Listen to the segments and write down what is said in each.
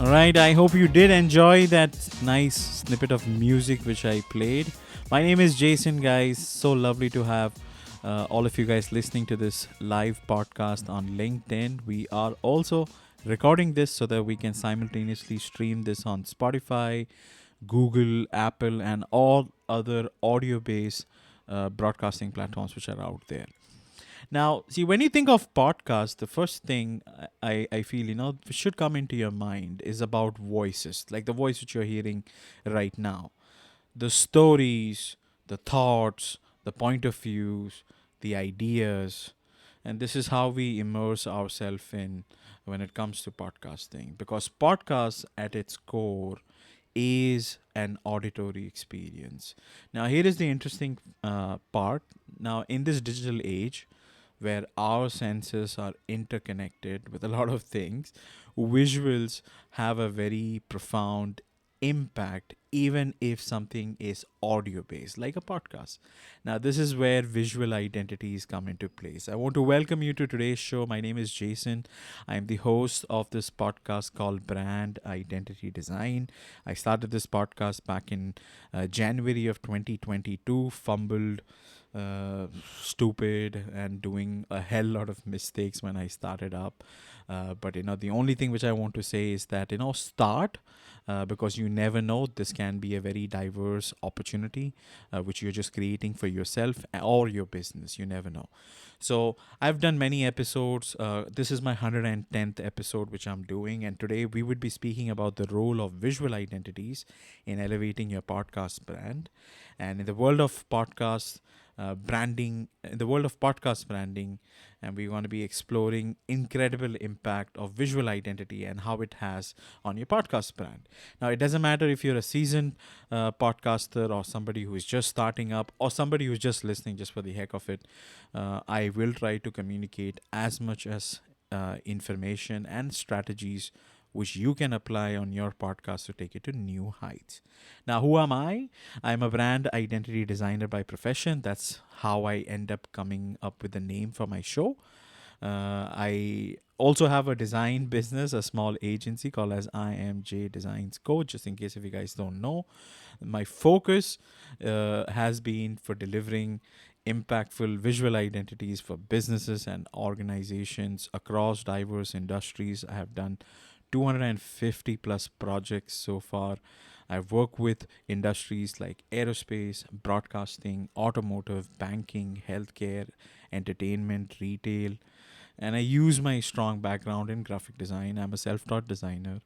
All right, I hope you did enjoy that nice snippet of music which I played. My name is Jason, guys. So lovely to have all of you guys listening to this live podcast on LinkedIn. We are also recording this so that we can simultaneously stream this on Spotify, Google, Apple, and all other audio based broadcasting platforms which are out there. Now, see, when you think of podcast, the first thing I feel, should come into your mind is about voices, like the voice which you're hearing right now. The stories, the thoughts, the point of views, the ideas. And this is how we immerse ourselves in when it comes to podcasting. Because podcast at its core is an auditory experience. Now, here is the interesting part. Now, in this digital age, where our senses are interconnected with a lot of things, visuals have a very profound impact, even if something is audio based, like a podcast. Now, this is where visual identities come into place. I want to welcome you to today's show. My name is Jason. I am the host of this podcast called Brand Identity Design. I started this podcast back in January of 2022, fumbled, stupid, and doing a hell lot of mistakes when I started up. But the only thing which I want to say is that start, because you never know. This can be a very diverse opportunity which you're just creating for yourself or your business. You never know. So I've done many episodes. This is my 110th episode which I'm doing, and today we would be speaking about the role of visual identities in elevating your podcast brand. And in the world of podcast branding, and we're going to be exploring incredible impact of visual identity and how it has on your podcast brand. Now, it doesn't matter if you're a seasoned podcaster or somebody who is just starting up or somebody who's just listening just for the heck of it. I will try to communicate as much as information and strategies which you can apply on your podcast to take it to new heights. Now, who am I? I'm a brand identity designer by profession. That's how I end up coming up with the name for my show. I also have a design business, a small agency called as IamJ Designs Co. Just in case if you guys don't know, my focus has been for delivering impactful visual identities for businesses and organizations across diverse industries. I have done 250 plus projects so far. I've worked with industries like aerospace, broadcasting, automotive, banking, healthcare, entertainment, retail, and I use my strong background in graphic design. I'm a self-taught designer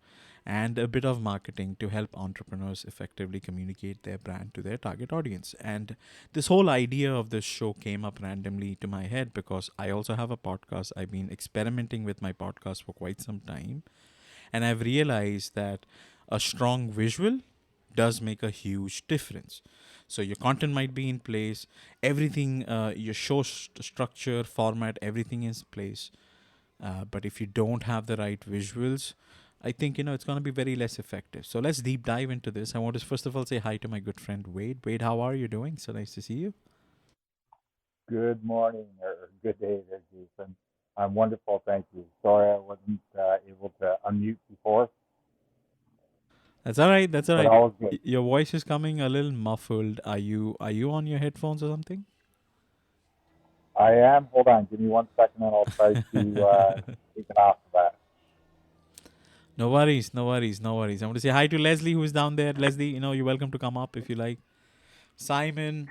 and a bit of marketing to help entrepreneurs effectively communicate their brand to their target audience. And this whole idea of this show came up randomly to my head because I also have a podcast. I've been experimenting with my podcast for quite some time. And I've realized that a strong visual does make a huge difference. So your content might be in place, everything, your show structure, format, everything is in place. But if you don't have the right visuals, I think, it's going to be very less effective. So let's deep dive into this. I want to first of all say hi to my good friend, Wade. Wade, how are you doing? So nice to see you. Good morning or good day there, Jason. I'm wonderful, thank you. Sorry I wasn't able to unmute before, That's all right. That's all but right. all is good. Your voice is coming a little muffled. Are you on your headphones or something? I am. Hold on, give me 1 second, and I'll try to take it off of that. No worries, no worries, no worries. I want to say hi to Leslie who is down there. Leslie, you're welcome to come up if you like. Simon,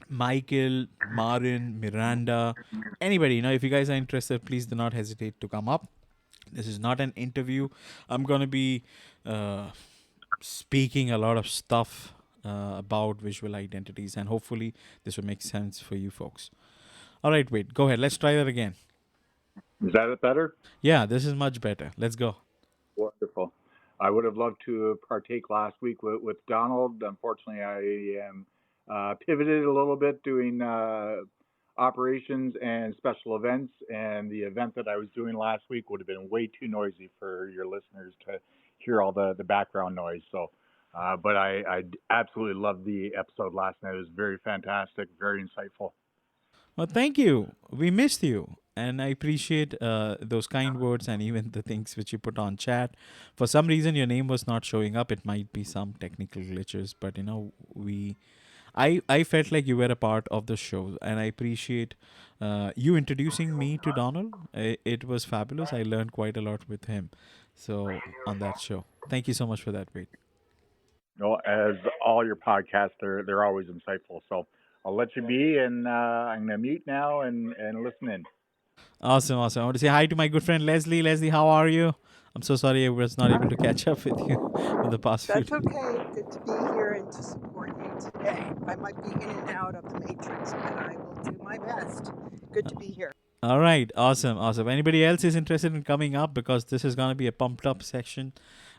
Michael, Marin, Miranda, anybody, if you guys are interested, please do not hesitate to come up. This is not an interview. I'm going to be uh, speaking a lot of stuff about visual identities, and hopefully this will make sense for you folks. All right, wait, go ahead. Let's try that again. Is that it better? Yeah, this is much better. Let's go. Wonderful. I would have loved to partake last week with Donald. Unfortunately, I am pivoted a little bit doing operations and special events, and the event that I was doing last week would have been way too noisy for your listeners to hear all the background noise. So, but I absolutely loved the episode last night. It was very fantastic, very insightful. Well, thank you. We missed you. And I appreciate those kind words and even the things which you put on chat. For some reason, your name was not showing up. It might be some technical glitches, but I felt like you were a part of the show, and I appreciate you introducing me to Donald. It was fabulous. I learned quite a lot with him. So on that show, thank you so much for that, Wade. Well, as all your podcasts, they're always insightful. So I'll let you be, and I'm gonna mute now and listen in. Awesome, awesome. I want to say hi to my good friend Leslie. Leslie, how are you? I'm so sorry I was not able to catch up with you in the past few That's days. okay. Good to be here and to support you today. I might be in and out of the matrix, but I will do my best. Good to be here. All right, awesome, awesome. Anybody else is interested in coming up, because this is going to be a pumped up section.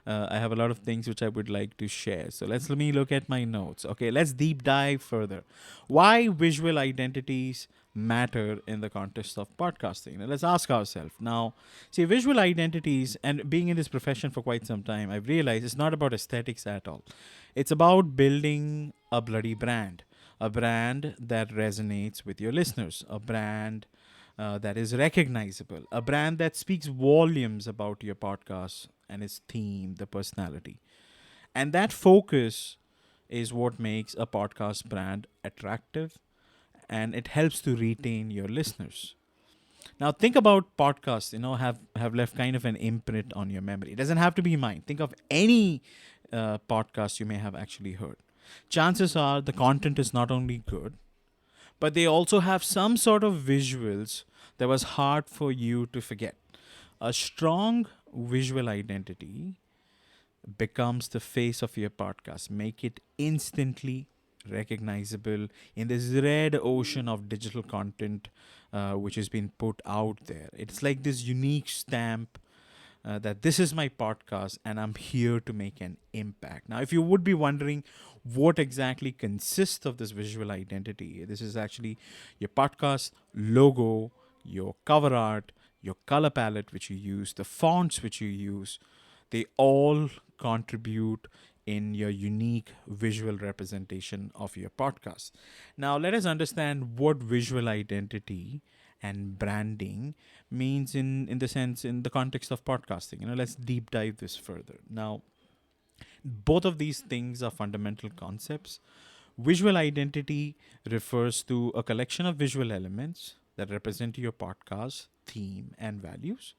I have a lot of things which I would like to share. So let me look at my notes. Okay, let's deep dive further. Why visual identities matter in the context of podcasting? Now, let's ask ourselves. Now, see, visual identities, and being in this profession for quite some time, I've realized it's not about aesthetics at all. It's about building a bloody brand, a brand that resonates with your listeners, a brand that is recognizable, a brand that speaks volumes about your podcast and its theme, the personality. And that focus is what makes a podcast brand attractive, and it helps to retain your listeners. Now think about podcasts, have left kind of an imprint on your memory. It doesn't have to be mine. Think of any podcast you may have actually heard. Chances are the content is not only good, but they also have some sort of visuals that was hard for you to forget. A strong visual identity becomes the face of your podcast. Make it instantly recognizable in this red ocean of digital content which has been put out there. It's like this unique stamp that this is my podcast and I'm here to make an impact. Now, if you would be wondering what exactly consists of this visual identity, this is actually your podcast logo, your cover art, your color palette which you use, the fonts which you use. They all contribute in your unique visual representation of your podcast. Now, let us understand what visual identity and branding means in the sense, in the context of podcasting. Let's deep dive this further. Now, both of these things are fundamental concepts. Visual identity refers to a collection of visual elements that represent your podcast theme and values.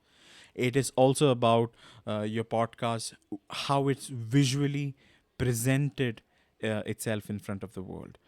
It is also about your podcast, how it's visually presented itself in front of the world.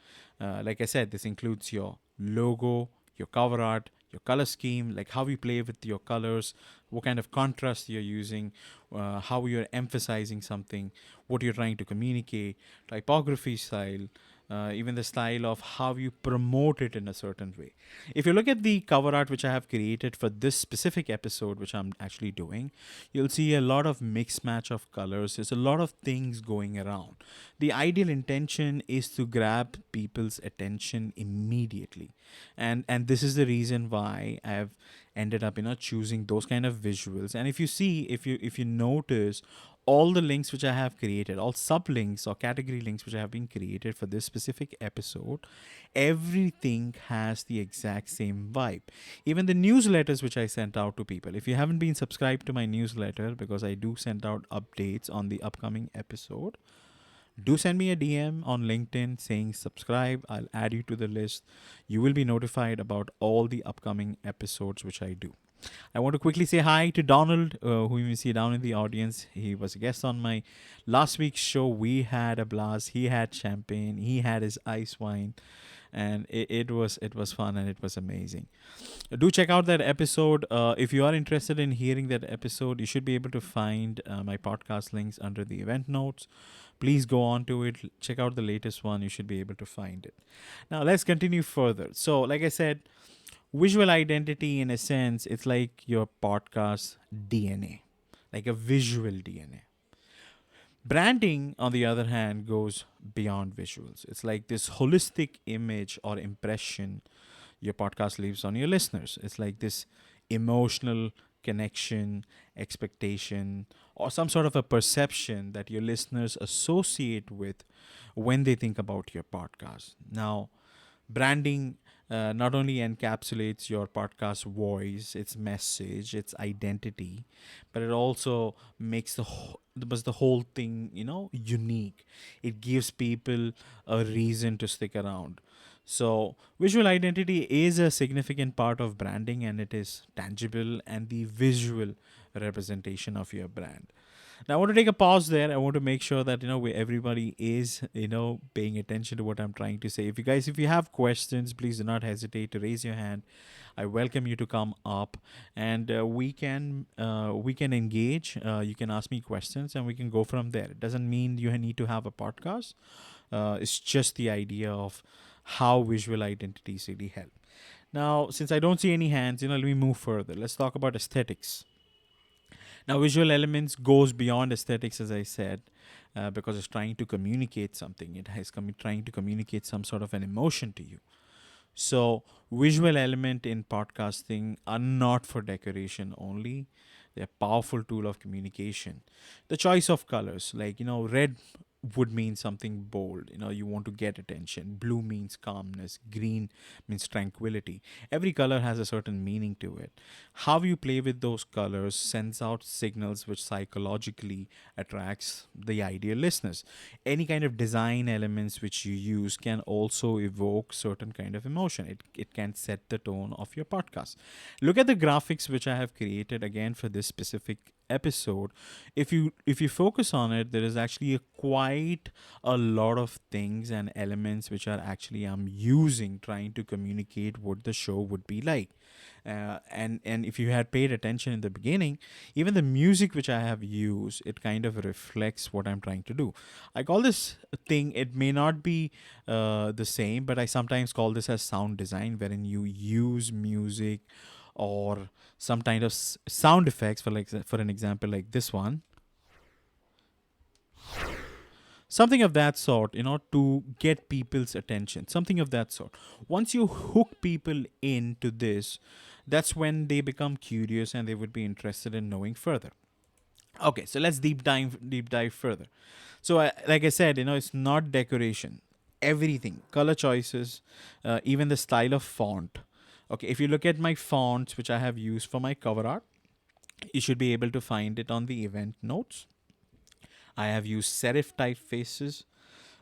Like I said, this includes your logo, your cover art, your color scheme, like how you play with your colors, what kind of contrast you're using, how you're emphasizing something, what you're trying to communicate, typography style, even the style of how you promote it in a certain way. If you look at the cover art which I have created for this specific episode, which I'm actually doing, you'll see a lot of mix match of colors. There's a lot of things going around. The ideal intention is to grab people's attention immediately. And this is the reason why I've ended up choosing those kind of visuals. And if you notice, all the links which I have created, all sublinks or category links which I have been created for this specific episode, everything has the exact same vibe. Even the newsletters which I sent out to people. If you haven't been subscribed to my newsletter, because I do send out updates on the upcoming episode, do send me a DM on LinkedIn saying subscribe. I'll add you to the list. You will be notified about all the upcoming episodes which I do. I want to quickly say hi to Donald, who you see down in the audience. He was a guest on my last week's show. We had a blast. He had champagne. He had his ice wine. And it was fun and it was amazing. Do check out that episode. If you are interested in hearing that episode, you should be able to find my podcast links under the event notes. Please go on to it. Check out the latest one. You should be able to find it. Now, let's continue further. So, like I said, visual identity, in a sense, it's like your podcast DNA, like a visual DNA. Branding, on the other hand, goes beyond visuals. It's like this holistic image or impression your podcast leaves on your listeners. It's like this emotional connection, expectation, or some sort of a perception that your listeners associate with when they think about your podcast. Now, branding not only encapsulates your podcast voice, its message, its identity, but it also makes the whole thing, unique. It gives people a reason to stick around. So visual identity is a significant part of branding, and it is tangible and the visual representation of your brand. Now I want to take a pause there. I want to make sure that everybody is paying attention to what I'm trying to say. If you have questions, please do not hesitate to raise your hand. I welcome you to come up, and we can engage. You can ask me questions, and we can go from there. It doesn't mean you need to have a podcast. It's just the idea of how visual identities really help. Now, since I don't see any hands, let me move further. Let's talk about aesthetics. Now, visual elements goes beyond aesthetics, as I said, because it's trying to communicate something. It has trying to communicate some sort of an emotion to you. So, visual element in podcasting are not for decoration only. They're a powerful tool of communication. The choice of colors, like red would mean something bold. You want to get attention. Blue means calmness. Green means tranquility. Every color has a certain meaning to it. How you play with those colors sends out signals which psychologically attracts the ideal listeners. Any kind of design elements which you use can also evoke certain kind of emotion. It can set the tone of your podcast. Look at the graphics which I have created again for this specific episode. If you focus on it, there is actually quite a lot of things and elements which are actually I'm using trying to communicate what the show would be like. And if you had paid attention in the beginning, even the music which I have used, it kind of reflects what I'm trying to do. I call this thing, it may not be the same, but I sometimes call this as sound design, wherein you use music or some kind of sound effects, for an example like this one, something of that sort, to get people's attention, something of that sort. Once you hook people into this, that's when they become curious and they would be interested in knowing further. Okay, so let's deep dive further. So like I said, it's not decoration. Everything, color choices, even the style of font. Okay, if you look at my fonts, which I have used for my cover art, you should be able to find it on the event notes. I have used serif typefaces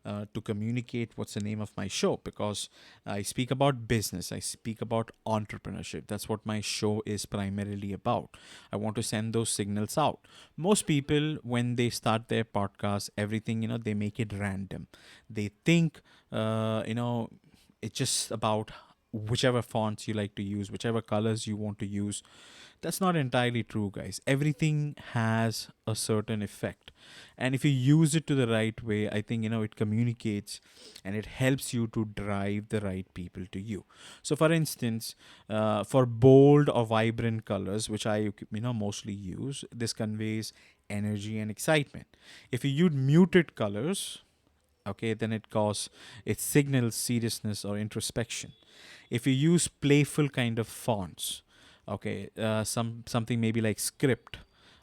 to communicate what's the name of my show, because I speak about business, I speak about entrepreneurship. That's what my show is primarily about. I want to send those signals out. Most people, when they start their podcast, everything, they make it random. They think, it's just about whichever fonts you like to use, whichever colors you want to use. That's not entirely true, guys. Everything has a certain effect. And if you use it to the right way, I think, it communicates and it helps you to drive the right people to you. So for instance, for bold or vibrant colors, which I, mostly use, this conveys energy and excitement. If you use muted colors, okay, then it signals seriousness or introspection. If you use playful kind of fonts, okay, something maybe like script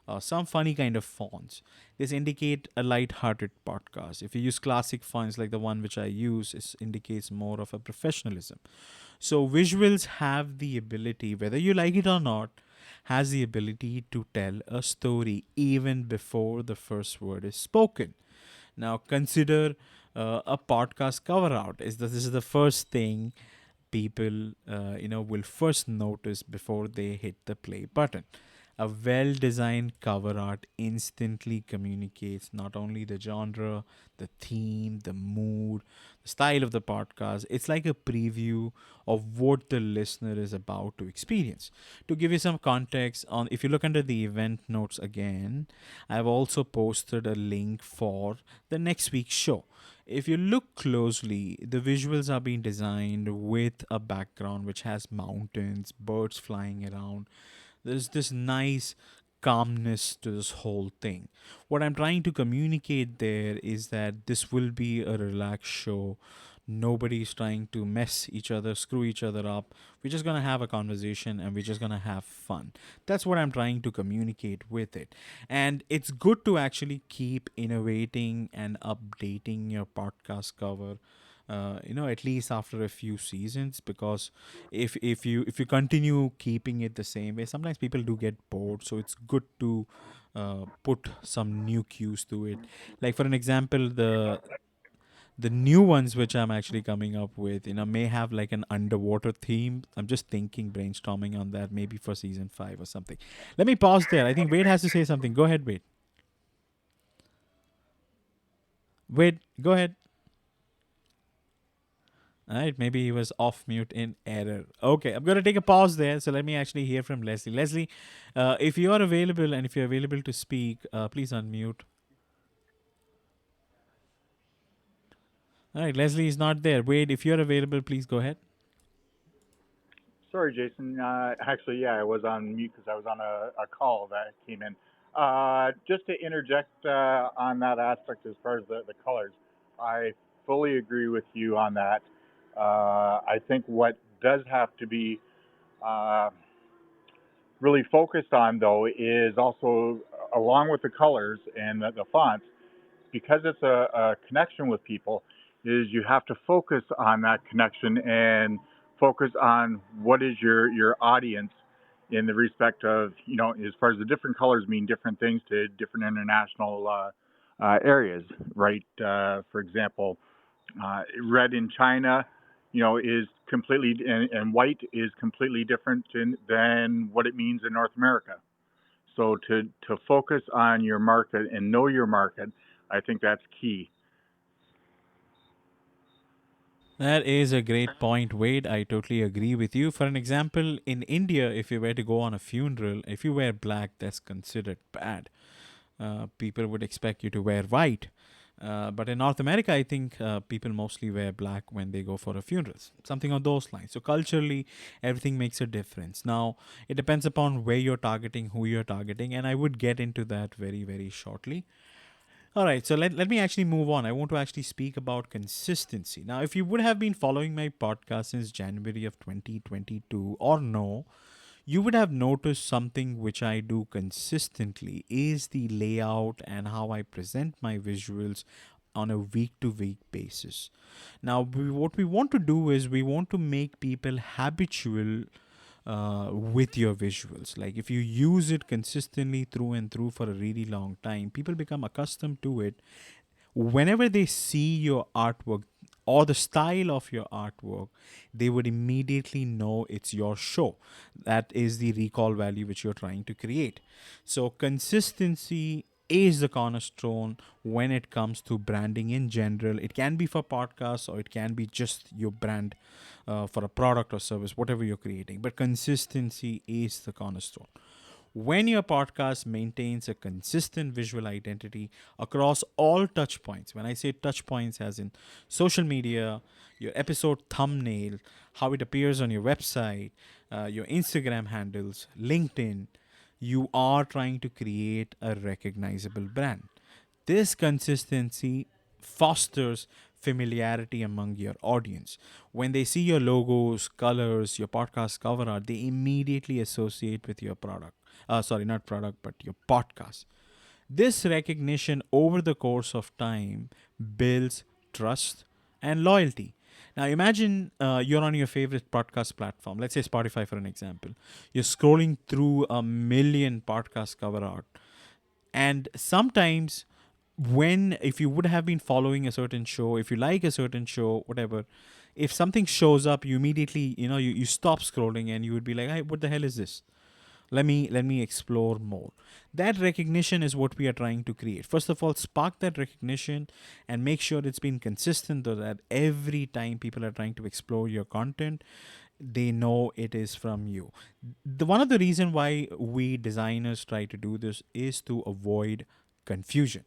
or some funny kind of fonts, this indicate a light-hearted podcast. If you use classic fonts like the one which I use, it indicates more of a professionalism. So visuals have the ability, whether you like it or not, has the ability to tell a story even before the first word is spoken. Now consider a podcast cover art. This is the first thing people will first notice before they hit the play button. A well-designed cover art instantly communicates not only the genre, the theme, the mood, the style of the podcast. It's like a preview of what the listener is about to experience. To give you some context on, if you look under the event notes again, I've also posted a link for the next week's show. If you look closely, the visuals are being designed with a background which has mountains, birds flying around. There's this nice calmness to this whole thing. What I'm trying to communicate there is that this will be a relaxed show. Nobody's trying to mess each other, screw each other up. We're just going to have a conversation and we're just going to have fun. That's what I'm trying to communicate with it. And it's good to actually keep innovating and updating your podcast cover at least after a few seasons, because if you continue keeping it the same way, sometimes people do get bored. So it's good to put some new cues to it. Like for an example, the new ones which I'm actually coming up with, may have like an underwater theme. I'm just thinking, brainstorming on that, maybe for season 5 or something. Let me pause there. I think Wade has to say something. Go ahead, Wade. Wade, go ahead. All right, maybe he was off mute in error. Okay, I'm going to take a pause there. So let me actually hear from Leslie. Leslie, if you are available and if you're available to speak, please unmute. All right, Leslie is not there. Wade, if you're available, please go ahead. Sorry, Jason. Actually, yeah, I was on mute because I was on a call that came in. Just to interject on that aspect as far as the colors, I fully agree with you on that. I think what does have to be uh, really focused on, though, is also, along with the colors and the fonts, because it's a connection with people, is you have to focus on that connection and focus on what is your audience in the respect of, as far as the different colors mean different things to different international areas, right? For example, red in China, is completely, and white is completely different than what it means in North America. So to focus on your market and know your market, I think that's key. That is a great point, Wade. I totally agree with you. For an example, in India, if you were to go on a funeral, if you wear black, that's considered bad. People would expect you to wear white. But in North America, I think people mostly wear black when they go for a funeral, something on those lines. So culturally, everything makes a difference. Now, it depends upon where you're targeting, who you're targeting, and I would get into that very, very shortly. All right, so let me actually move on. I want to actually speak about consistency. Now, if you would have been following my podcast since January of 2022 or no, you would have noticed something which I do consistently is the layout and how I present my visuals on a week to week basis. Now, what we want to do is we want to make people habitual with your visuals. Like if you use it consistently through and through for a really long time, people become accustomed to it. Whenever they see your artwork or the style of your artwork, they would immediately know it's your show. That is the recall value which you're trying to create. So consistency is the cornerstone when it comes to branding in general. It can be for podcasts or it can be just your brand for a product or service, whatever you're creating. But consistency is the cornerstone. When your podcast maintains a consistent visual identity across all touch points, when I say touch points, as in social media, your episode thumbnail, how it appears on your website, your Instagram handles, LinkedIn, you are trying to create a recognizable brand. This consistency fosters familiarity among your audience. When they see your logos, colors, your podcast cover art, they immediately associate with your product. Sorry, not product, but your podcast. This recognition over the course of time builds trust and loyalty. Now, imagine you're on your favorite podcast platform, let's say Spotify for an example. You're scrolling through a million podcast cover art. And sometimes, if you would have been following a certain show, if you like a certain show, whatever, if something shows up, you immediately, you stop scrolling and you would be like, hey, what the hell is this? Let me explore more. That recognition is what we are trying to create. First of all, spark that recognition and make sure it's been consistent, so that every time people are trying to explore your content, they know it is from you. One of the reason why we designers try to do this is to avoid confusion.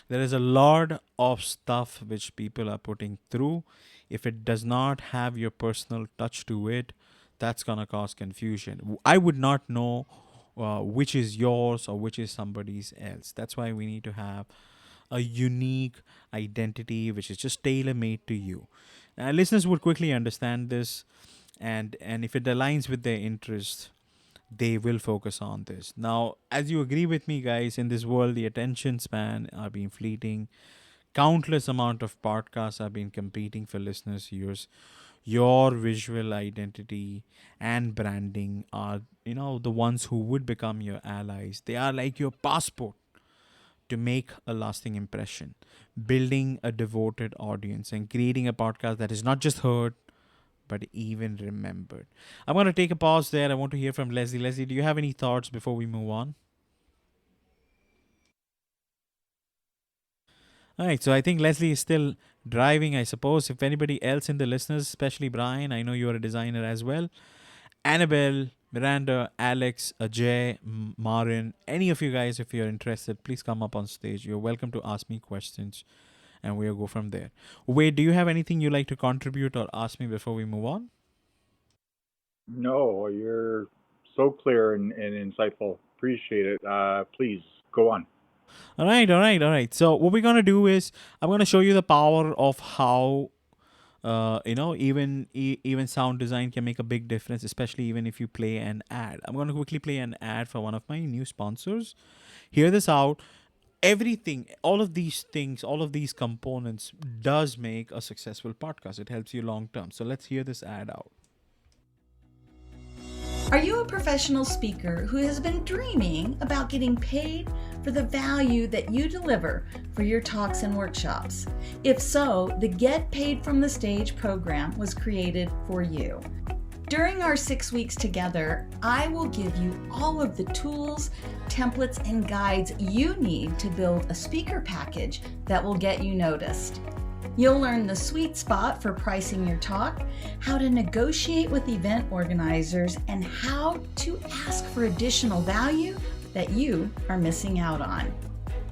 There is a lot of stuff which people are putting through. If it does not have your personal touch to it, that's going to cause confusion. I would not know which is yours or which is somebody's else. That's why we need to have a unique identity which is just tailor made to you. Listeners would quickly understand this, and if it aligns with their interests, they will focus on this. Now, as you agree with me, guys, in this world, the attention span are being fleeting. Countless amount of podcasts have been competing for listeners' ears. Your visual identity and branding are, the ones who would become your allies. They are like your passport to make a lasting impression, building a devoted audience, and creating a podcast that is not just heard, but even remembered. I'm going to take a pause there. I want to hear from Leslie. Leslie, do you have any thoughts before we move on? All right, so I think Leslie is still driving, I suppose. If anybody else in the listeners, especially Brian, I know you're a designer as well. Annabelle, Miranda, Alex, Ajay, Marin, any of you guys, if you're interested, please come up on stage. You're welcome to ask me questions and we'll go from there. Wade, do you have anything you'd like to contribute or ask me before we move on? No, you're so clear and insightful. Appreciate it. Please go on. All right. So what we're going to do is I'm going to show you the power of how even sound design can make a big difference, especially even if you play an ad. I'm going to quickly play an ad for one of my new sponsors. Hear this out. Everything, all of these things, all of these components does make a successful podcast. It helps you long term. So let's hear this ad out. Are you a professional speaker who has been dreaming about getting paid for the value that you deliver for your talks and workshops? If so, the Get Paid from the Stage program was created for you. During our 6 weeks together, I will give you all of the tools, templates, and guides you need to build a speaker package that will get you noticed. You'll learn the sweet spot for pricing your talk, how to negotiate with event organizers, and how to ask for additional value that you are missing out on.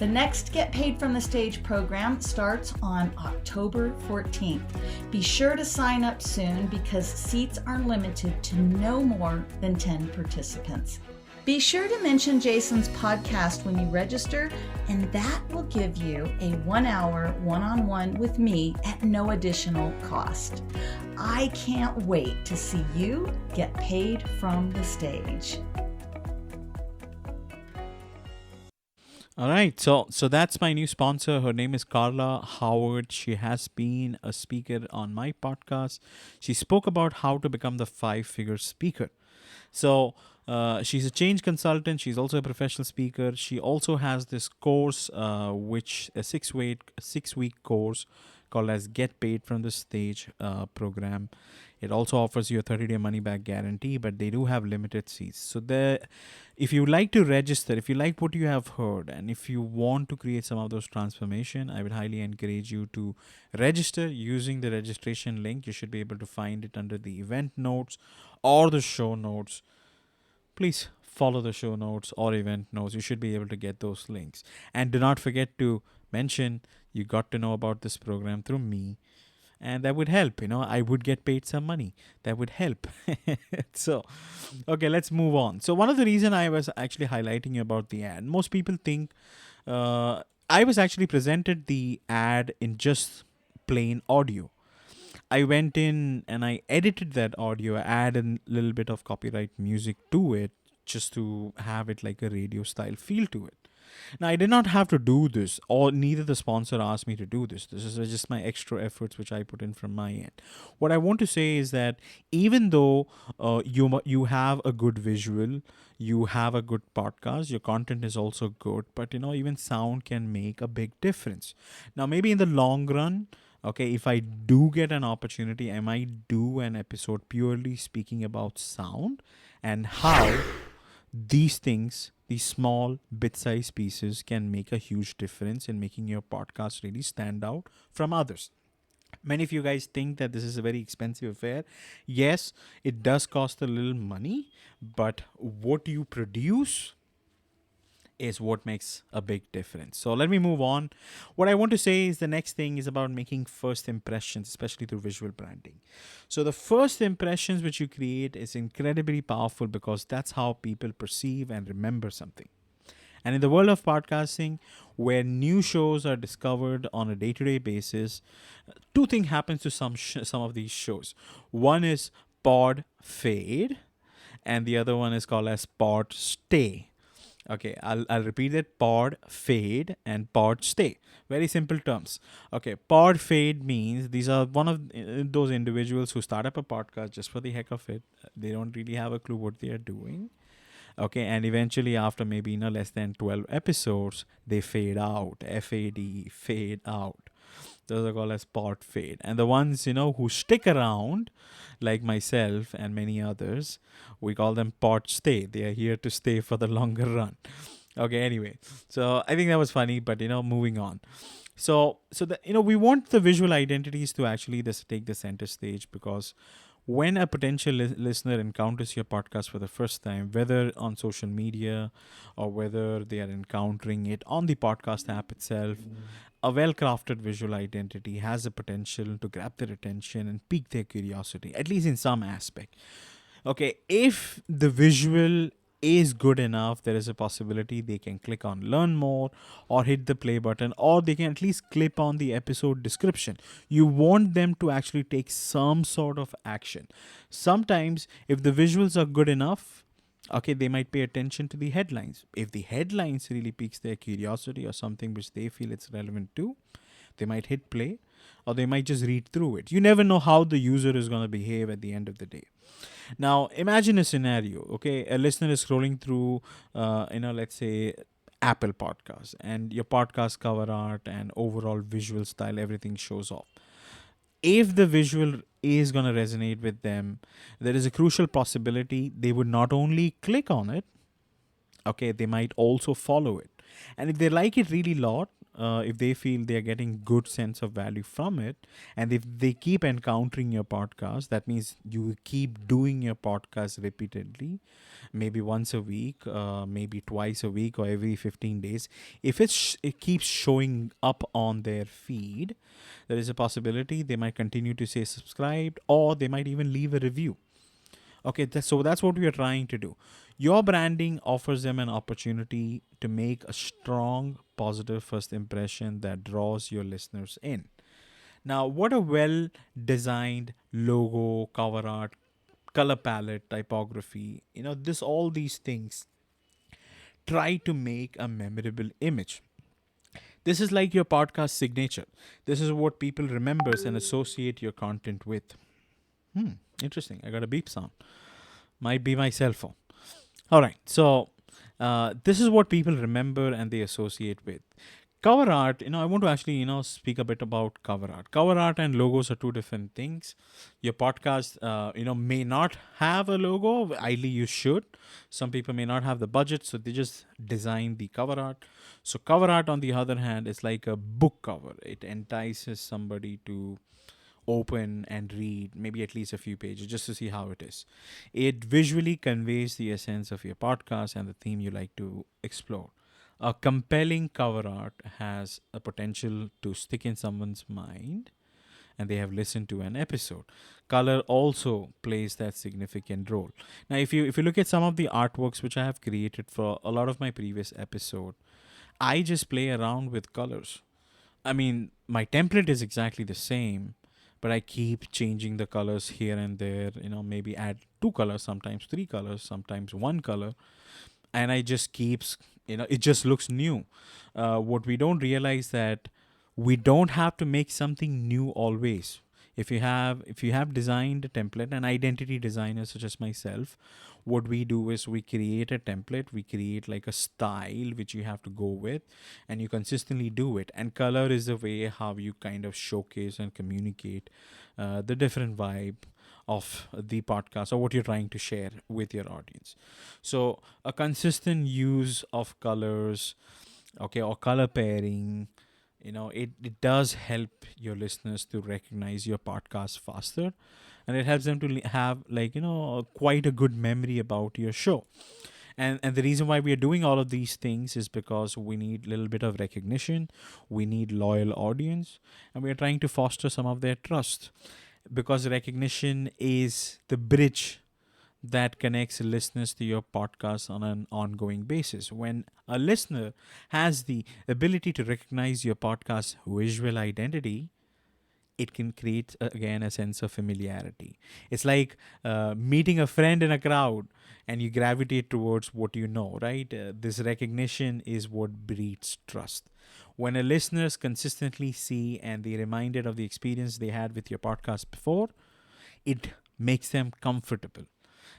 The next Get Paid from the Stage program starts on October 14th. Be sure to sign up soon because seats are limited to no more than 10 participants. Be sure to mention Jaison's podcast when you register, and that will give you a 1-hour one-on-one with me at no additional cost. I can't wait to see you get paid from the stage. All right, so that's my new sponsor. Her name is Carla Howard. She has been a speaker on my podcast. She spoke about how to become the 5-figure speaker. So she's a change consultant. She's also a professional speaker. She also has this course, which a 6-week course called as Get Paid from the Stage program. It also offers you a 30-day money-back guarantee, but they do have limited seats. So if you like to register, if you like what you have heard, and if you want to create some of those transformation, I would highly encourage you to register using the registration link. You should be able to find it under the event notes or the show notes. Please follow the show notes or event notes. You should be able to get those links. And do not forget to mention you got to know about this program through me. And that would help, I would get paid some money. That would help. So, okay, let's move on. So one of the reason I was actually highlighting you about the ad, most people think I was actually presented the ad in just plain audio. I went in and I edited that audio, added a little bit of copyright music to it just to have it like a radio style feel to it. Now, I did not have to do this, or neither the sponsor asked me to do this. This is just my extra efforts which I put in from my end. What I want to say is that even though you have a good visual, you have a good podcast, your content is also good, but even sound can make a big difference. Now, maybe in the long run, okay, if I do get an opportunity, I might do an episode purely speaking about sound and how these things, these small bit-sized pieces can make a huge difference in making your podcast really stand out from others. Many of you guys think that this is a very expensive affair. Yes, it does cost a little money, but what you produce is what makes a big difference. So let me move on. What I want to say is the next thing is about making first impressions, especially through visual branding. So the first impressions which you create is incredibly powerful because that's how people perceive and remember something. And in the world of podcasting, where new shows are discovered on a day-to-day basis, two things happen to some of these shows. One is pod fade, and the other one is called as pod stay. Okay, I'll repeat it. Pod fade and pod stay. Very simple terms. Okay, pod fade means these are one of those individuals who start up a podcast just for the heck of it. They don't really have a clue what they are doing. Okay, and eventually after maybe less than 12 episodes, they fade out. FAD, fade out. Those are called as pod fade. And the ones, who stick around, like myself and many others, we call them pod stay. They are here to stay for the longer run. Okay, anyway. So I think that was funny, but, moving on. So we want the visual identities to actually take the center stage, because when a potential listener encounters your podcast for the first time, whether on social media or whether they are encountering it on the podcast app itself, a well-crafted visual identity has the potential to grab their attention and pique their curiosity, at least in some aspect. Okay, if the visual is good enough, there is a possibility they can click on learn more or hit the play button, or they can at least click on the episode description. You want them to actually take some sort of action. Sometimes if the visuals are good enough, okay, they might pay attention to the headlines. If the headlines really piques their curiosity or something which they feel it's relevant to, they might hit play, or they might just read through it. You never know how the user is going to behave at the end of the day. Now, imagine a scenario, okay? A listener is scrolling through, let's say Apple Podcasts, and your podcast cover art and overall visual style, everything shows off. If the visual is going to resonate with them, there is a crucial possibility they would not only click on it, okay, they might also follow it. And if they like it really a lot, if they feel they're getting good sense of value from it, and if they keep encountering your podcast, that means you keep doing your podcast repeatedly, maybe once a week, maybe twice a week, or every 15 days. If it keeps showing up on their feed, there is a possibility they might continue to say subscribed, or they might even leave a review. Okay, so that's what we are trying to do. Your branding offers them an opportunity to make a strong, positive first impression that draws your listeners in. Now, what a well-designed logo, cover art, color palette, typography, all these things try to make a memorable image. This is like your podcast signature. This is what people remember and associate your content with. Interesting. I got a beep sound. Might be my cell phone. All right. So this is what people remember and they associate with. Cover art, I want to actually, speak a bit about cover art. Cover art and logos are two different things. Your podcast, may not have a logo. Ideally, you should. Some people may not have the budget, so they just design the cover art. So cover art, on the other hand, is like a book cover. It entices somebody to open and read maybe at least a few pages just to see how it is. It visually conveys the essence of your podcast and the theme you like to explore. A compelling cover art has a potential to stick in someone's mind and they have listened to an episode. Color also plays that significant role. Now, if you look at some of the artworks which I have created for a lot of my previous episode, I just play around with colors. I mean, my template is exactly the same, but I keep changing the colors here and there, maybe add 2 colors, sometimes 3 colors, sometimes 1 color. And I just keeps, it just looks new. What we don't realize that we don't have to make something new always. If you have designed a template, an identity designer such as myself, what we do is we create a template, we create like a style which you have to go with, and you consistently do it. And color is the way how you kind of showcase and communicate the different vibe of the podcast or what you're trying to share with your audience. So a consistent use of colors, okay, or color pairing, it does help your listeners to recognize your podcast faster, and it helps them to have quite a good memory about your show. And the reason why we are doing all of these things is because we need a little bit of recognition, we need loyal audience, and we are trying to foster some of their trust, because recognition is the bridge that connects listeners to your podcast on an ongoing basis. When a listener has the ability to recognize your podcast visual identity, it can create again a sense of familiarity. It's like meeting a friend in a crowd, and you gravitate towards what you know, right? This recognition is what breeds trust. When a listeners consistently see and they're reminded of the experience they had with your podcast before, it makes them comfortable.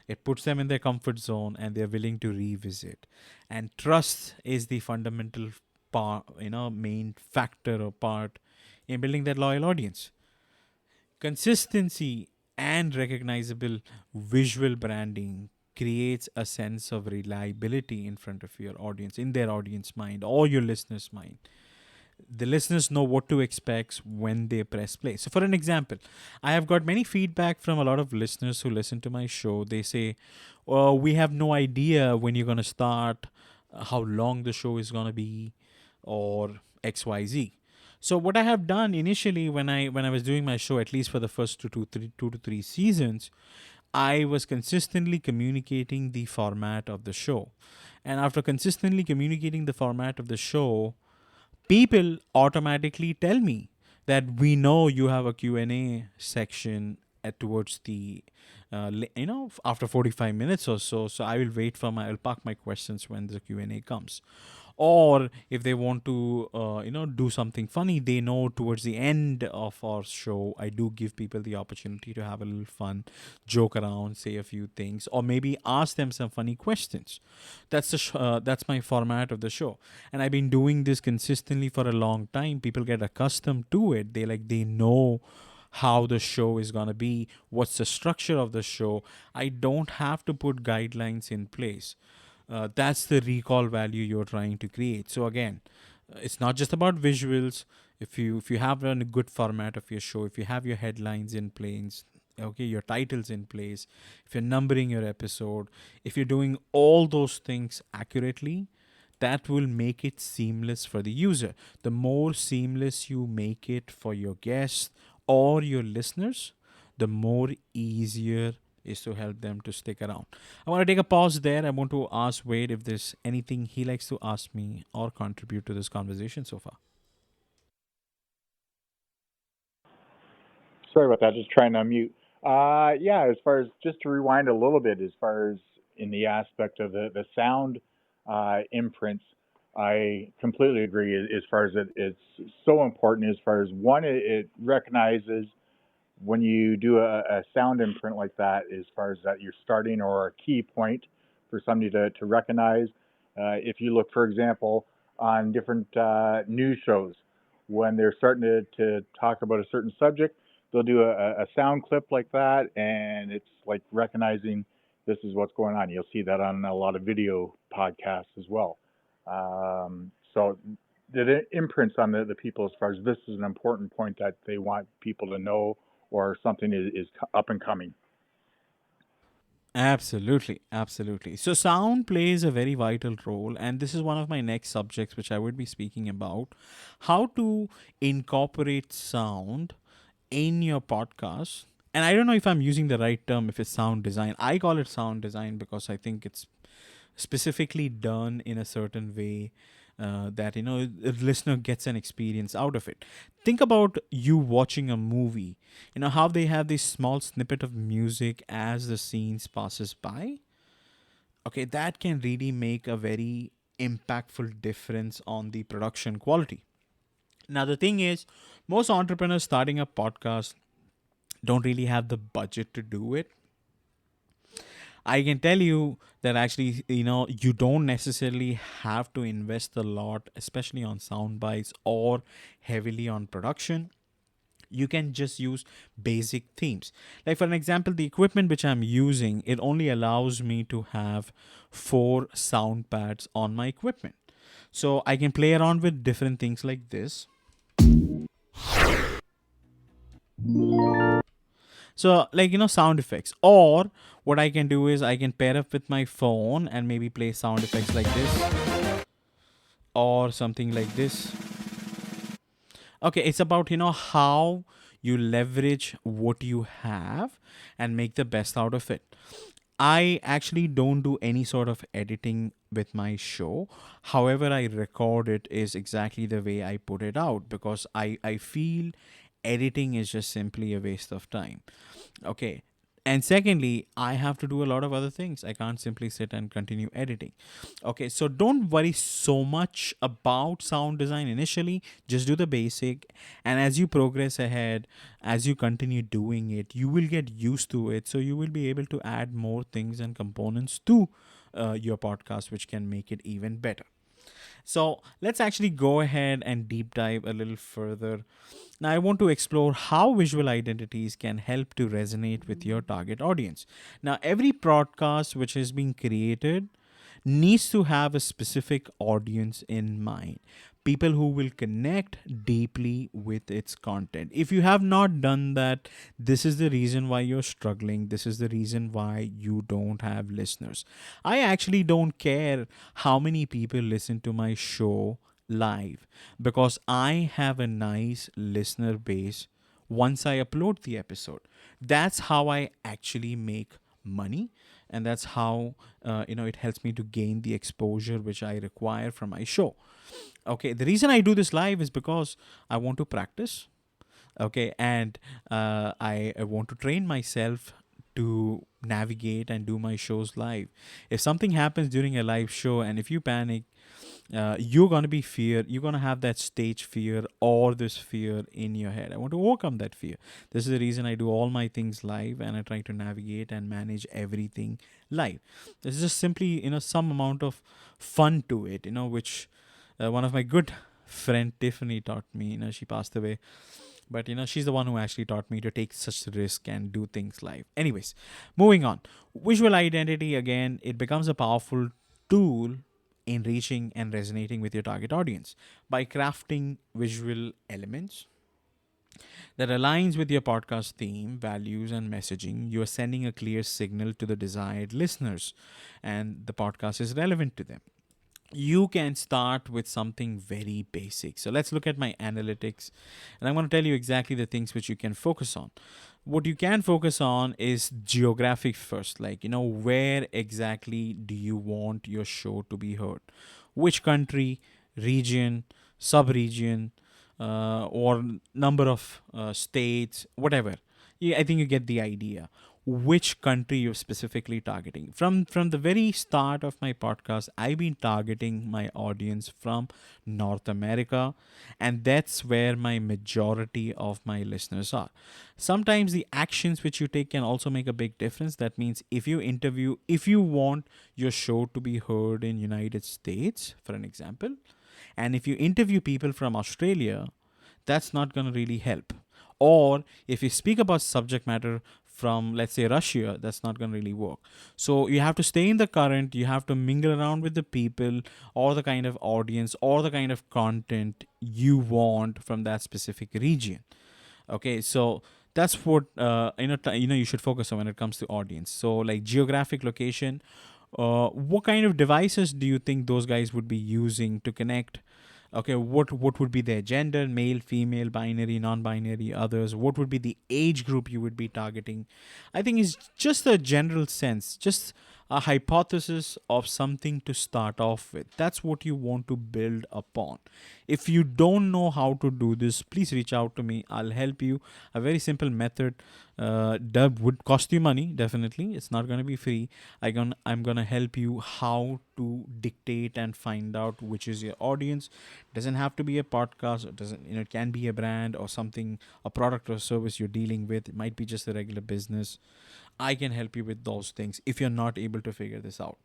It puts them in their comfort zone, and they're willing to revisit. And trust is the fundamental part, main factor or part in building that loyal audience. Consistency and recognizable visual branding creates a sense of reliability in front of your audience, in their audience mind or your listeners' mind. The listeners know what to expect when they press play. So, for an example, I have got many feedback from a lot of listeners who listen to my show. They say, "Oh, we have no idea when you're going to start, how long the show is going to be, or XYZ." So what I have done initially when I was doing my show, at least for the first two to three seasons, I was consistently communicating the format of the show. And after consistently communicating the format of the show, people automatically tell me that we know you have a Q&A section towards the after 45 minutes or so I will I'll park my questions when the Q&A comes. Or if they want to do something funny, they know towards the end of our show I do give people the opportunity to have a little fun, joke around, say a few things, or maybe ask them some funny questions. That's my format of the show, and I've been doing this consistently for a long time. People get accustomed to it. They know how the show is going to be, what's the structure of the show. I don't have to put guidelines in place. That's the recall value you're trying to create. So again, it's not just about visuals. If you have a good format of your show, if you have your headlines in place, okay, your titles in place, if you're numbering your episode, if you're doing all those things accurately, that will make it seamless for the user. The more seamless you make it for your guests or your listeners, the more easier is to help them to stick around. I want to take a pause there. I want to ask Wade if there's anything he likes to ask me or contribute to this conversation so far. Sorry about that. Just trying to unmute. Yeah, as far as just to rewind a little bit, as far as in the aspect of the sound imprints, I completely agree. As far as it's so important. As far as one, it recognizes when you do a sound imprint like that, as far as that you're starting or a key point for somebody to recognize. If you look, for example, on different news shows, when they're starting to talk about a certain subject, they'll do a sound clip like that, and it's like recognizing this is what's going on. You'll see that on a lot of video podcasts as well. So the imprints on the people, as far as this is an important point that they want people to know, or something is up and coming. Absolutely. So sound plays a very vital role, and this is one of my next subjects which I would be speaking about: how to incorporate sound in your podcast. And I don't know if I'm using the right term, if it's sound design. I call it sound design because I think it's specifically done in a certain way that the listener gets an experience out of it. Think about you watching a movie, how they have this small snippet of music as the scenes passes by. Okay, that can really make a very impactful difference on the production quality. Now the thing is, most entrepreneurs starting a podcast don't really have the budget to do it. I can tell you that actually, you don't necessarily have to invest a lot, especially on sound bites or heavily on production. You can just use basic themes. Like for an example, the equipment which I'm using, it only allows me to have 4 sound pads on my equipment. So I can play around with different things like this. So sound effects. Or what I can do is I can pair up with my phone and maybe play sound effects like this or something like this. Okay, it's about how you leverage what you have and make the best out of it. I actually don't do any sort of editing with my show. However, I record it is exactly the way I put it out, because I feel editing is just simply a waste of time. Okay. And secondly, I have to do a lot of other things. I can't simply sit and continue editing. Okay, so don't worry so much about sound design initially. Just do the basic. And as you progress ahead, as you continue doing it, you will get used to it. So you will be able to add more things and components to your podcast, which can make it even better. So let's actually go ahead and deep dive a little further. Now, I want to explore how visual identities can help to resonate with your target audience. Now, every podcast which is being created needs to have a specific audience in mind. People who will connect deeply with its content. If you have not done that, this is the reason why you're struggling. This is the reason why you don't have listeners. I actually don't care how many people listen to my show live, because I have a nice listener base once I upload the episode. That's how I actually make money, and that's how it helps me to gain the exposure which I require from my show. Okay, the reason I do this live is because I want to practice. Okay, and I want to train myself to navigate and do my shows live. If something happens during a live show and if you panic, you're going to be fear. You're going to have that stage fear or this fear in your head. I want to overcome that fear. This is the reason I do all my things live, and I try to navigate and manage everything live. There's just simply, some amount of fun to it, which one of my good friend Tiffany taught me. She passed away, but she's the one who actually taught me to take such risk and do things live. Anyways, moving on. Visual identity, again, it becomes a powerful tool in reaching and resonating with your target audience by crafting visual elements that aligns with your podcast theme, values, and messaging. You are sending a clear signal to the desired listeners, and the podcast is relevant to them. You can start with something very basic. So let's look at my analytics, and I'm going to tell you exactly the things which you can focus on. What you can focus on is geographic first, like, where exactly do you want your show to be heard? Which country, region, sub-region, or number of states, whatever. I think you get the idea. Which country you're specifically targeting. From the very start of my podcast, I've been targeting my audience from North America, and that's where my majority of my listeners are. Sometimes the actions which you take can also make a big difference. That means if you want your show to be heard in United States, for an example, and if you interview people from Australia, that's not going to really help. Or if you speak about subject matter from, let's say, Russia, that's not going to really work. So you have to stay in the current, you have to mingle around with the people or the kind of audience or the kind of content you want from that specific region. Okay, so that's what you should focus on when it comes to audience. So like geographic location, what kind of devices do you think those guys would be using to connect? Okay, what would be their gender, male, female, binary, non-binary, others? What would be the age group you would be targeting? I think it's just a general sense, just a hypothesis of something to start off with. That's what you want to build upon. If you don't know how to do this, please reach out to me. I'll help you. A very simple method that would cost you money, definitely. It's not going to be free. I'm going to help you how to dictate and find out which is your audience. It doesn't have to be a podcast. It can be a brand or something, a product or service you're dealing with. It might be just a regular business. I can help you with those things if you're not able to figure this out.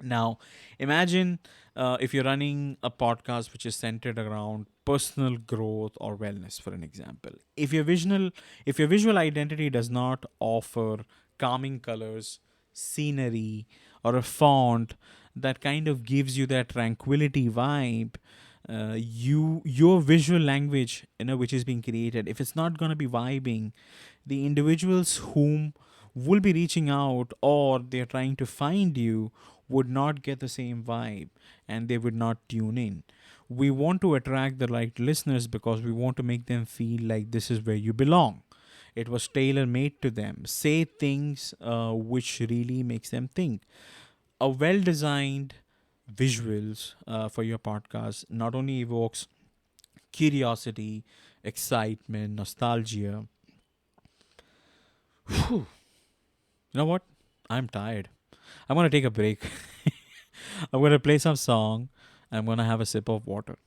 Now, imagine if you're running a podcast which is centered around personal growth or wellness, for an example. If your visual identity does not offer calming colors, scenery, or a font that kind of gives you that tranquility vibe, your visual language, which is being created, if it's not going to be vibing, the individuals whom will be reaching out or they're trying to find you would not get the same vibe and they would not tune in. We want to attract the right listeners because we want to make them feel like this is where you belong. It was tailor-made to them. Say things which really makes them think. A well-designed visuals for your podcast not only evokes curiosity, excitement, nostalgia. Whew. You know what? I'm tired. I'm gonna take a break. I'm gonna play some song. I'm gonna have a sip of water.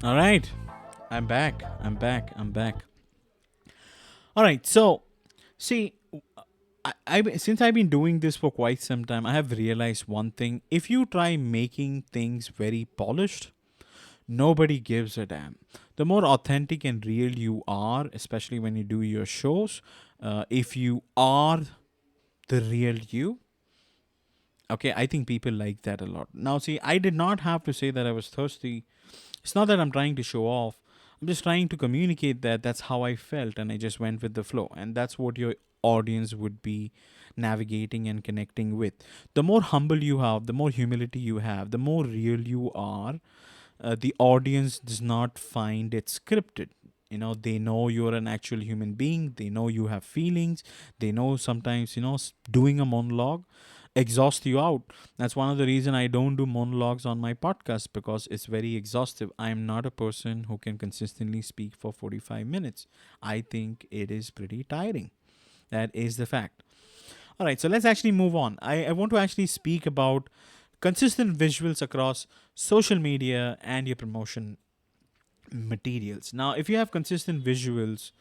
All right. I'm back. I'm back. I'm back. All right. So, see, since I've been doing this for quite some time, I have realized one thing. If you try making things very polished, nobody gives a damn. The more authentic and real you are, especially when you do your shows, if you are the real you, okay, I think people like that a lot. Now, see, I did not have to say that I was thirsty. It's not that I'm trying to show off. I'm just trying to communicate that that's how I felt and I just went with the flow. And that's what your audience would be navigating and connecting with. The more humble you have, the more humility you have, the more real you are, the audience does not find it scripted. You know, they know you're an actual human being. They know you have feelings. They know sometimes, doing a monologue exhaust you out. That's one of the reason I don't do monologues on my podcast, because it's very exhaustive. I'm not a person who can consistently speak for 45 minutes. I think it is pretty tiring. That is the fact. All right, so let's actually move on. I want to actually speak about consistent visuals across social media and your promotion materials. Now, if you have consistent visuals,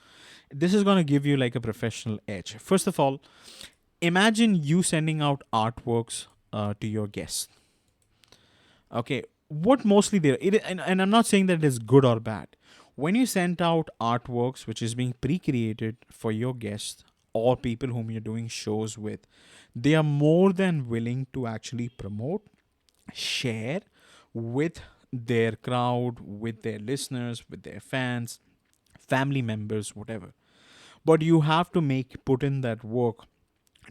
this is going to give you like a professional edge. First of all, imagine you sending out artworks to your guests. Okay, what mostly and I'm not saying that it is good or bad. When you send out artworks which is being pre-created for your guests or people whom you're doing shows with, they are more than willing to actually promote, share with their crowd, with their listeners, with their fans, family members, whatever. But you have to put in that work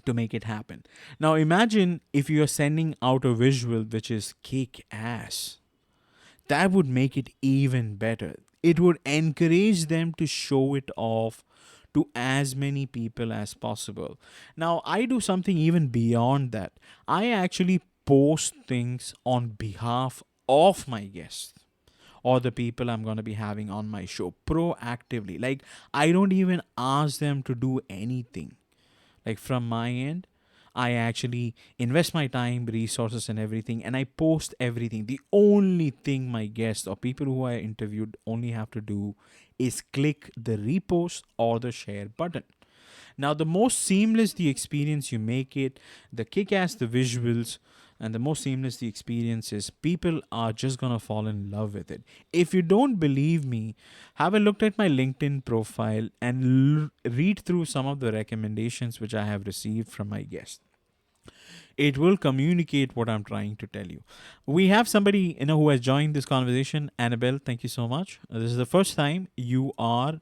to make it happen. Now imagine if you are sending out a visual which is kick ass. That would make it even better. It would encourage them to show it off to as many people as possible. Now I do something even beyond that. I actually post things on behalf of my guests or the people I'm going to be having on my show proactively. Like, I don't even ask them to do anything. Like, from my end, I actually invest my time, resources, and everything, and I post everything. The only thing my guests or people who I interviewed only have to do is click the repost or the share button. Now, the most seamless the experience you make it, the kick-ass the visuals, and the most seamless the experience is, people are just going to fall in love with it. If you don't believe me, have a look at my LinkedIn profile and read through some of the recommendations which I have received from my guests. It will communicate what I'm trying to tell you. We have somebody who has joined this conversation. Annabelle, thank you so much. This is the first time you are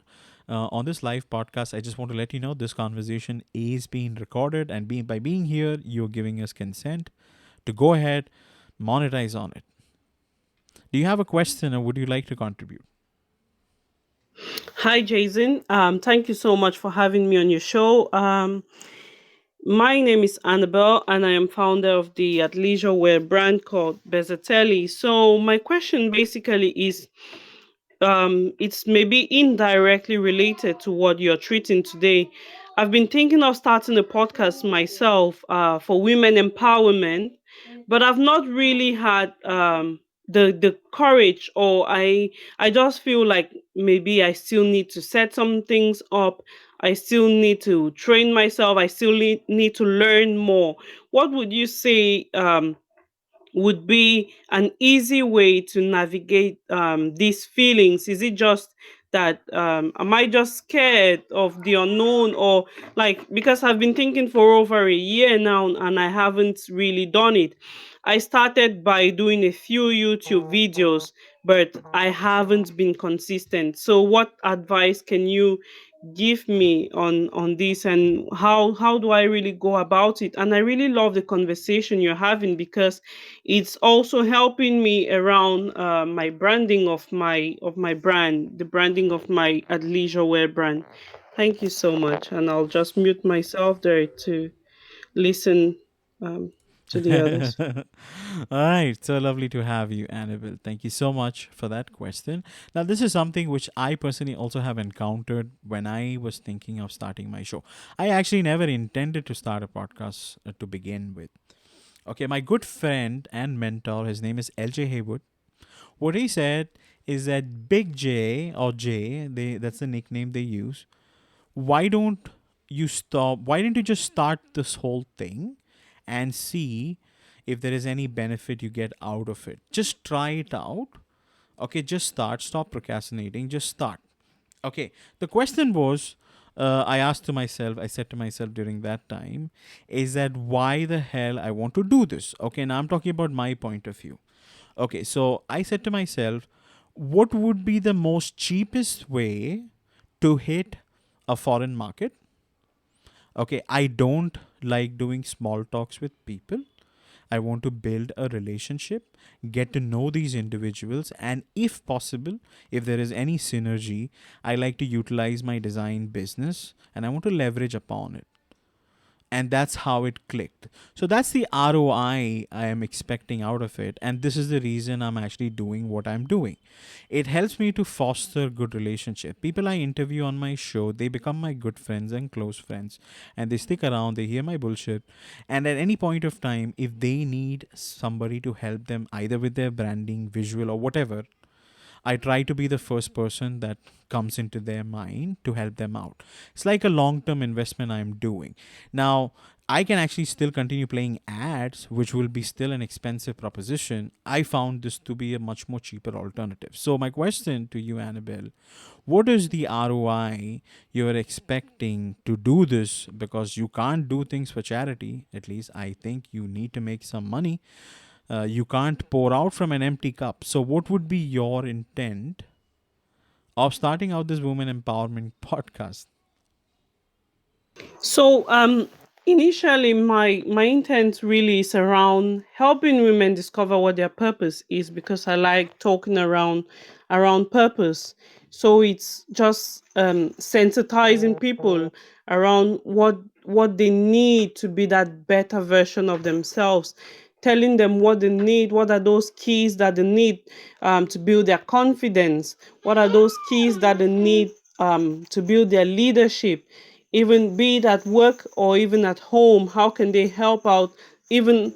on this live podcast. I just want to let you know this conversation is being recorded, and by being here, you're giving us consent to go ahead, monetize on it. Do you have a question or would you like to contribute? Hi, Jason. Thank you so much for having me on your show. My name is Annabelle, and I am founder of the athleisure wear brand called Bezzatelli. So my question basically is, it's maybe indirectly related to what you're treating today. I've been thinking of starting a podcast myself for women empowerment, but I've not really had the courage, or I just feel like maybe I still need to set some things up. I still need to train myself. I still need to learn more. What would you say would be an easy way to navigate these feelings? Is it just that am I just scared of the unknown, or like, because I've been thinking for over a year now and I haven't really done it. I started by doing a few YouTube videos, but I haven't been consistent. So what advice can you give me on this, and how do I really go about it? And I really love the conversation you're having, because it's also helping me around my branding of my brand, the branding of my athleisure wear brand. Thank you so much, and I'll just mute myself there to listen um, to the others. All right, so lovely to have you, Annabelle. Thank you so much for that question. Now, this is something which I personally also have encountered when I was thinking of starting my show. I actually never intended to start a podcast to begin with. Okay, my good friend and mentor, his name is LJ Haywood. What he said is that Big J or J, that's the nickname they use. Why don't you stop? Why didn't you just start this whole thing and see if there is any benefit you get out of it? Just try it out. Okay, just start. Stop procrastinating. Just start. Okay, the question was, I said to myself during that time, is that why the hell I want to do this? Okay, now I'm talking about my point of view. Okay, so I said to myself, what would be the most cheapest way to hit a foreign market? Okay, I don't like doing small talks with people. I want to build a relationship, get to know these individuals, and if possible, if there is any synergy, I like to utilize my design business and I want to leverage upon it. And that's how it clicked. So that's the ROI I am expecting out of it. And this is the reason I'm actually doing what I'm doing. It helps me to foster good relationship. People I interview on my show, they become my good friends and close friends. And they stick around, they hear my bullshit. And at any point of time, if they need somebody to help them either with their branding, visual, or whatever, I try to be the first person that comes into their mind to help them out. It's like a long-term investment I'm doing. Now, I can actually still continue playing ads, which will be still an expensive proposition. I found this to be a much more cheaper alternative. So my question to you, Annabelle, what is the ROI you're expecting to do this? Because you can't do things for charity. At least I think you need to make some money. You can't pour out from an empty cup. So what would be your intent of starting out this women empowerment podcast? So initially my intent really is around helping women discover what their purpose is, because I like talking around purpose. So it's just sensitizing people around what they need to be that better version of themselves, telling them what they need, what are those keys that they need to build their confidence, what are those keys that they need to build their leadership, even be it at work or even at home. How can they help out, even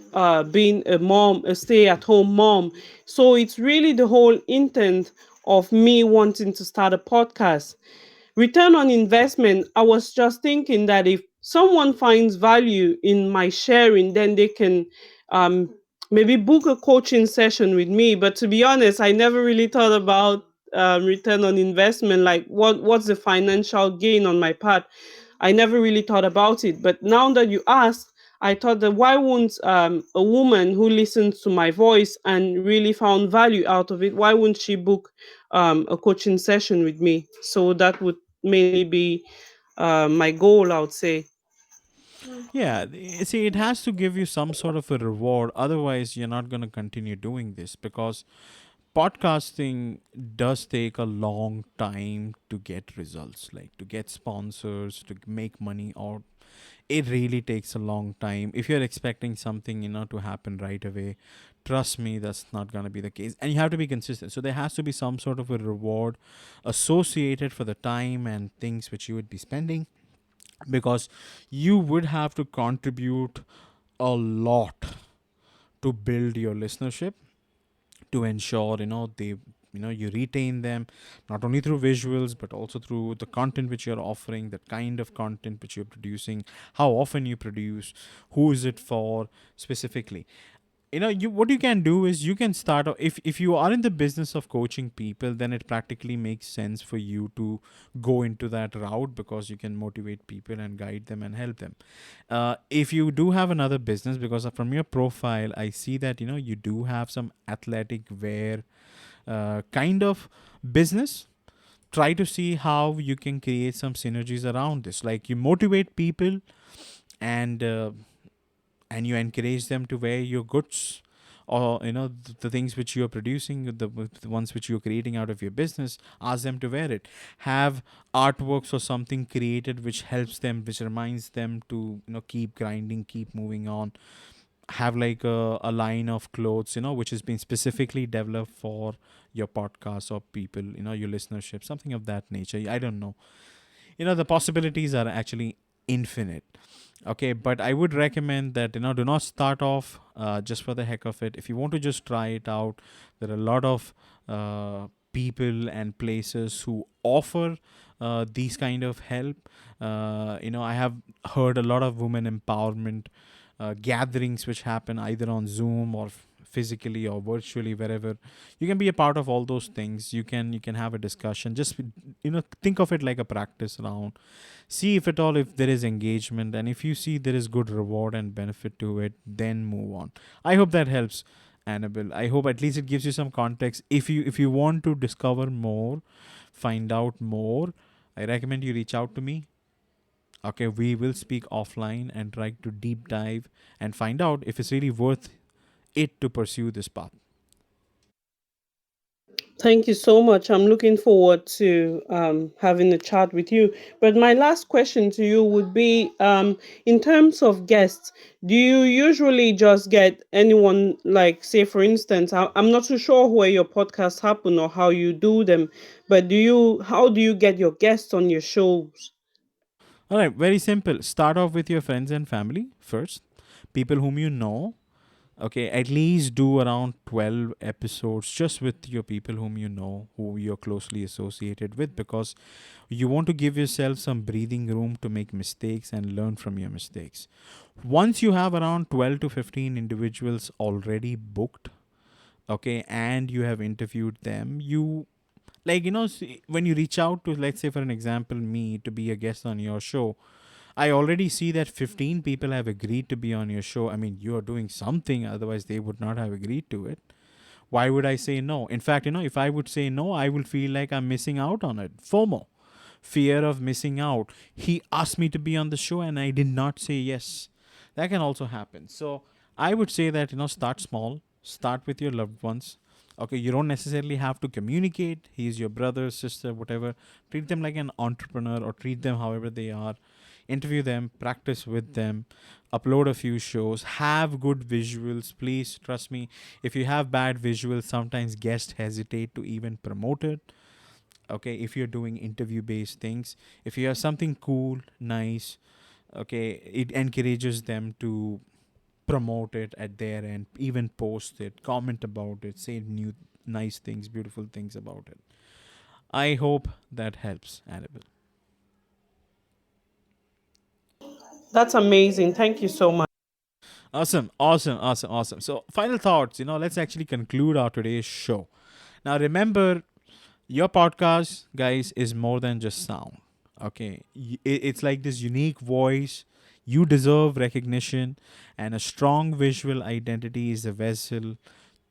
being a mom, a stay-at-home mom? So it's really the whole intent of me wanting to start a podcast. Return on investment, I was just thinking that if someone finds value in my sharing, then they can um, maybe book a coaching session with me. But to be honest, I never really thought about return on investment, like what's the financial gain on my part. I never really thought about it. But now that you ask, I thought that why won't a woman who listens to my voice and really found value out of it, why wouldn't she book a coaching session with me? So that would mainly be my goal, I would say. Yeah, see, it has to give you some sort of a reward. Otherwise, you're not going to continue doing this, because podcasting does take a long time to get results, like to get sponsors, to make money, or it really takes a long time. If you're expecting something, to happen right away, trust me, that's not going to be the case. And you have to be consistent. So there has to be some sort of a reward associated for the time and things which you would be spending. because you would have to contribute a lot to build your listenership, to ensure you retain them, not only through visuals but also through the content which you're offering, the kind of content which you're producing, how often you produce, who is it for specifically. You what you can do is you can start if you are in the business of coaching people, then it practically makes sense for you to go into that route, because you can motivate people and guide them and help them. If you do have another business, because from your profile I see that you do have some athletic wear kind of business, try to see how you can create some synergies around this, like you motivate people and you encourage them to wear your goods, or the things which you're producing, the ones which you're creating out of your business. Ask them to wear it, have artworks or something created which helps them, which reminds them to keep grinding, keep moving on. Have like a line of clothes which has been specifically developed for your podcast or people, your listenership, something of that nature. I don't know, the possibilities are actually infinite. Okay, but I would recommend that do not start off just for the heck of it. If you want to just try it out, there are a lot of people and places who offer these kind of help. I have heard a lot of women empowerment gatherings which happen either on Zoom or physically or virtually, wherever. You can be a part of all those things. You can have a discussion, just think of it like a practice round. See if at all if there is engagement, and if you see there is good reward and benefit to it, then move on. I hope that helps, Annabelle. I hope at least it gives you some context. If you want to discover more, find out more, I recommend you reach out to me. Okay, we will speak offline and try to deep dive and find out if it's really worth it to pursue this path. Thank you so much. I'm looking forward to having a chat with you. But my last question to you would be, in terms of guests, do you usually just get anyone, like, say, for instance, I'm not too sure where your podcasts happen or how you do them, but how do you get your guests on your shows? All right, very simple. Start off with your friends and family first, people whom you know. Okay, at least do around 12 episodes just with your people whom you know, who you're closely associated with, because you want to give yourself some breathing room to make mistakes and learn from your mistakes. Once you have around 12 to 15 individuals already booked, okay, and you have interviewed them, when you reach out to, let's say, for an example, me to be a guest on your show, I already see that 15 people have agreed to be on your show. I mean, you are doing something, otherwise they would not have agreed to it. Why would I say no? In fact, if I would say no, I will feel like I'm missing out on it. FOMO, fear of missing out. He asked me to be on the show and I did not say yes. That can also happen. So I would say that, start small, start with your loved ones. Okay, you don't necessarily have to communicate. He's your brother, sister, whatever. Treat them like an entrepreneur, or treat them however they are. Interview them, practice with them, upload a few shows, have good visuals. Please trust me, if you have bad visuals, sometimes guests hesitate to even promote it. Okay, if you're doing interview based things, if you have something cool, nice, okay, it encourages them to promote it at their end, even post it, comment about it, say new nice things, beautiful things about it. I hope that helps, Annabelle. That's amazing. Thank you so much. Awesome. So final thoughts, let's actually conclude our today's show. Now remember, your podcast, guys, is more than just sound. Okay, it's like this unique voice. You deserve recognition, and a strong visual identity is the vessel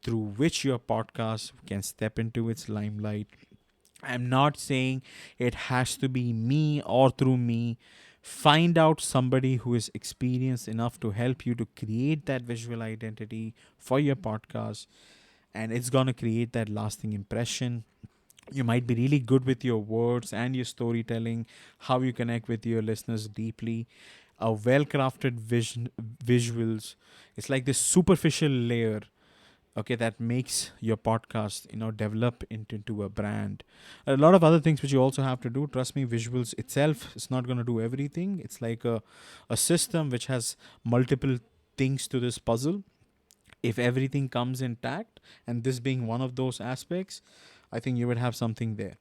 through which your podcast can step into its limelight. I'm not saying it has to be me or through me. Find out somebody who is experienced enough to help you to create that visual identity for your podcast, and it's going to create that lasting impression. You might be really good with your words and your storytelling, how you connect with your listeners deeply. A well crafted visuals, it's like this superficial layer okay, that makes your podcast, develop into a brand. A lot of other things which you also have to do. Trust me, visuals itself is not going to do everything. It's like a system which has multiple things to this puzzle. If everything comes intact, and this being one of those aspects, I think you would have something there.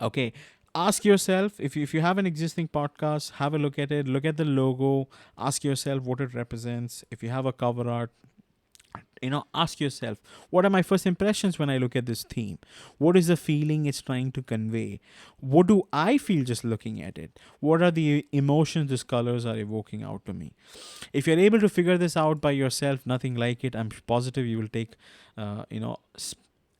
Okay, ask yourself, if you have an existing podcast, have a look at it, look at the logo, ask yourself what it represents. If you have a cover art, ask yourself, what are my first impressions when I look at this theme? What is the feeling it's trying to convey? What do I feel just looking at it? What are the emotions these colors are evoking out to me? If you're able to figure this out by yourself, nothing like it, I'm positive you will take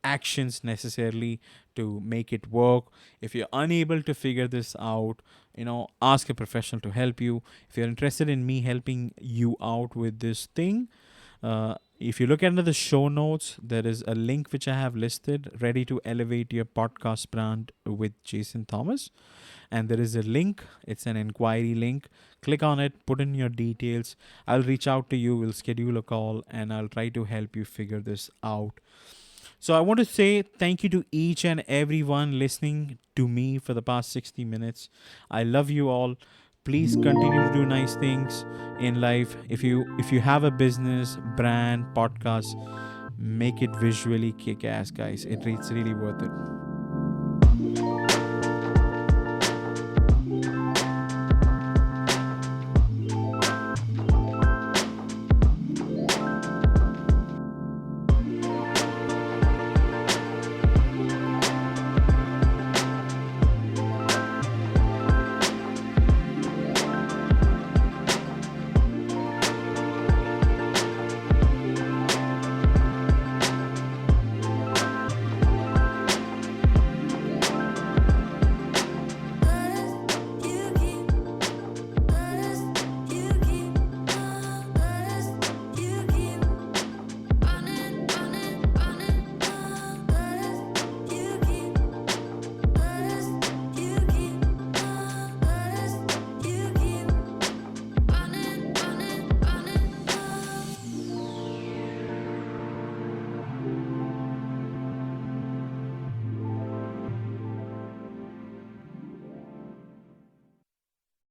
actions necessarily to make it work. If you're unable to figure this out, ask a professional to help you. If you're interested in me helping you out with this thing, if you look under the show notes, there is a link which I have listed, Ready to Elevate Your Podcast Brand with Jaison Thomas. And there is a link, it's an inquiry link. Click on it, put in your details. I'll reach out to you, we'll schedule a call, and I'll try to help you figure this out. So I want to say thank you to each and everyone listening to me for the past 60 minutes. I love you all. Please continue to do nice things in life. If you have a business, brand, podcast, make it visually kick-ass, guys. It's really worth it.